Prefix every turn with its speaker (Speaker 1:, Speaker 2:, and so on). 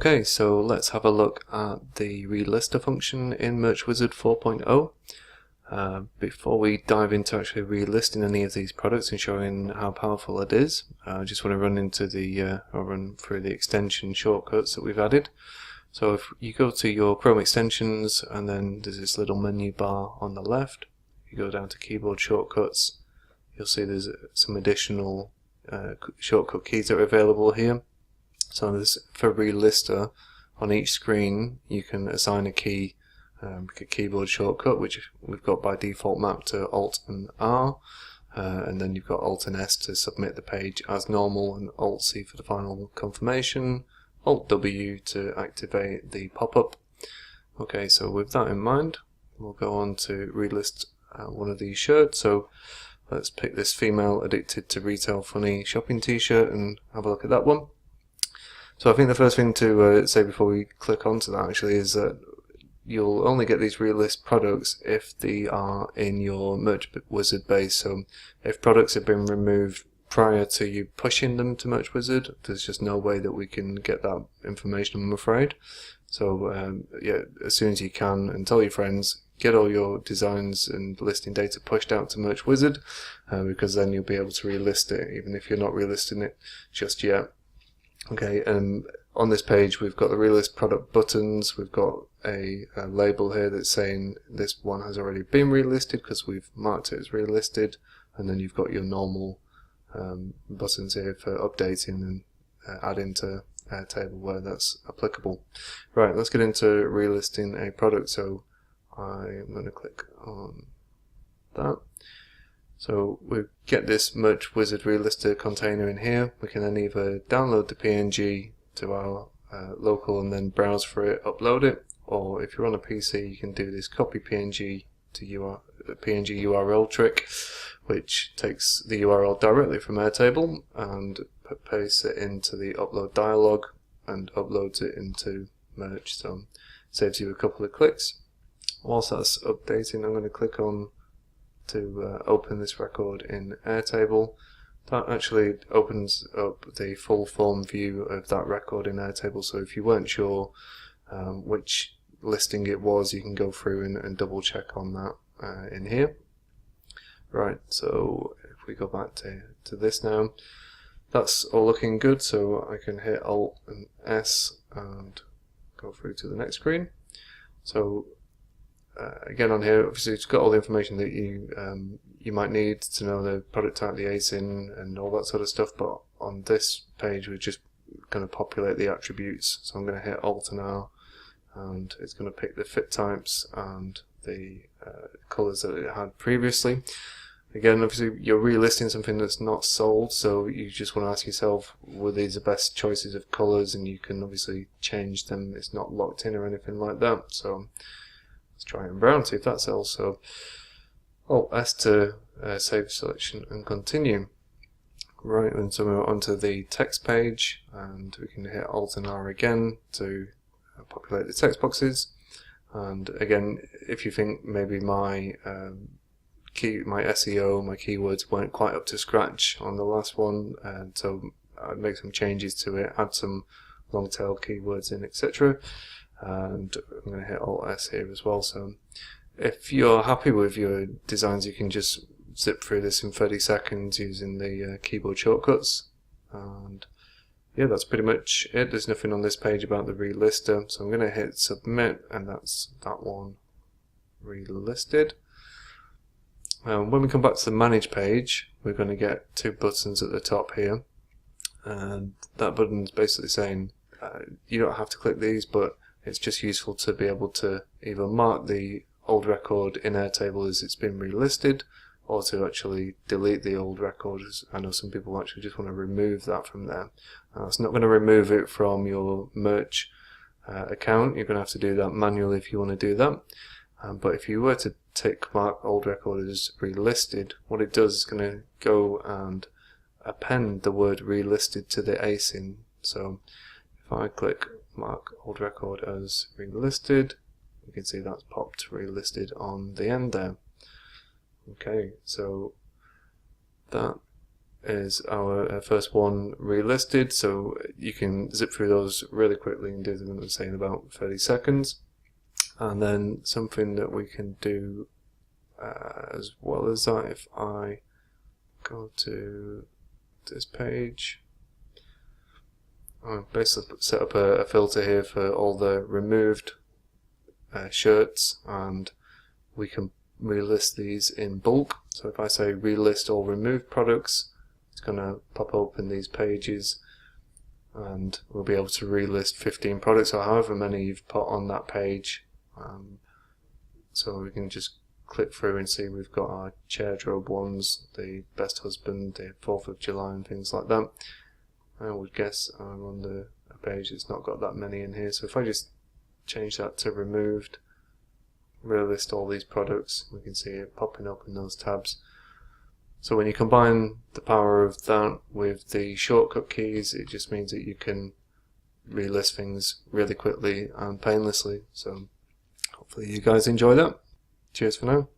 Speaker 1: Okay, so let's have a look at the Relister function in Merch Wizard 4.0. Before we dive into actually relisting any of these products and showing how powerful it is, I just want to run through the extension shortcuts that we've added. So if you go to your Chrome extensions, and then there's this little menu bar on the left, you go down to keyboard shortcuts, you'll see there's some additional shortcut keys that are available here. So this, for Relister, on each screen you can assign a key, a keyboard shortcut, which we've got by default mapped to Alt and R, and then you've got Alt and S to submit the page as normal, and Alt C for the final confirmation, Alt W to activate the pop-up. Okay, so with that in mind, we'll go on to relist one of these shirts. So let's pick this female addicted to retail funny shopping t-shirt and have a look at that one. So I think the first thing to say before we click onto that actually is that you'll only get these relist products if they are in your Merch Wizard base. So if products have been removed prior to you pushing them to Merch Wizard, there's just no way that we can get that information, I'm afraid. So yeah, as soon as you can, and tell your friends, get all your designs and listing data pushed out to Merch Wizard, because then you'll be able to relist it even if you're not relisting it just yet. Okay, on this page we've got the relist product buttons. We've got a label here that's saying this one has already been relisted because we've marked it as relisted, and then you've got your normal buttons here for updating and adding to Airtable where that's applicable. Right, let's get into relisting a product. So I'm going to click on that. So we get this Merch Wizard Relister container in here. We can then either download the PNG to our local and then browse for it, upload it, or if you're on a PC you can do this copy PNG to PNG URL trick, which takes the URL directly from Airtable and pastes it into the upload dialog and uploads it into Merch. So it saves you a couple of clicks. Whilst that's updating, I'm going to click on to open this record in Airtable. That actually opens up the full form view of that record in Airtable, so if you weren't sure which listing it was, you can go through and double check on that in here. Right, so if we go back to this now, that's all looking good, so I can hit Alt and S and go through to the next screen. So again on here, obviously it's got all the information that you might need to know the product type, the ASIN and all that sort of stuff, but on this page we're just going to populate the attributes. So I'm going to hit Alt and R, and it's going to pick the fit types and the colours that it had previously. Again, obviously you're relisting something that's not sold, so you just want to ask yourself, were these the best choices of colours, and you can obviously change them. It's not locked in or anything like that. So let's try and browse, see if that sells. So Alt S to save selection and continue. Right, and so we're onto the text page, and we can hit Alt and R again to populate the text boxes. And again, if you think maybe my SEO, my keywords weren't quite up to scratch on the last one, and so I'd make some changes to it, add some long tail keywords in, etc. And I'm going to hit Alt S here as well. So if you're happy with your designs, you can just zip through this in 30 seconds using the keyboard shortcuts. And yeah, that's pretty much it. There's nothing on this page about the relister, so I'm going to hit submit, and that's that one relisted. When we come back to the manage page, we're going to get two buttons at the top here, and that button's basically saying you don't have to click these, but it's just useful to be able to either mark the old record in Airtable as it's been relisted, or to actually delete the old record. I know some people actually just want to remove that from there. It's not going to remove it from your Merch account. You're going to have to do that manually if you want to do that. But if you were to tick mark old record as relisted, what it does is going to go and append the word relisted to the ASIN. So if I click mark old record as relisted, you can see that's popped relisted on the end there. Okay, so that is our first one relisted, so you can zip through those really quickly and do them, say, in about 30 seconds. And then something that we can do as well as that, if I go to this page, I'll basically set up a filter here for all the removed shirts, and we can relist these in bulk. So if I say relist all removed products, it's going to pop open these pages and we'll be able to relist 15 products or however many you've put on that page. So we can just click through and see we've got our Chairdrobe ones, the Best Husband, the 4th of July and things like that. I would guess I'm on a page that's not got that many in here, so if I just change that to removed, relist all these products, we can see it popping up in those tabs. So when you combine the power of that with the shortcut keys, it just means that you can relist things really quickly and painlessly. So hopefully you guys enjoy that. Cheers for now.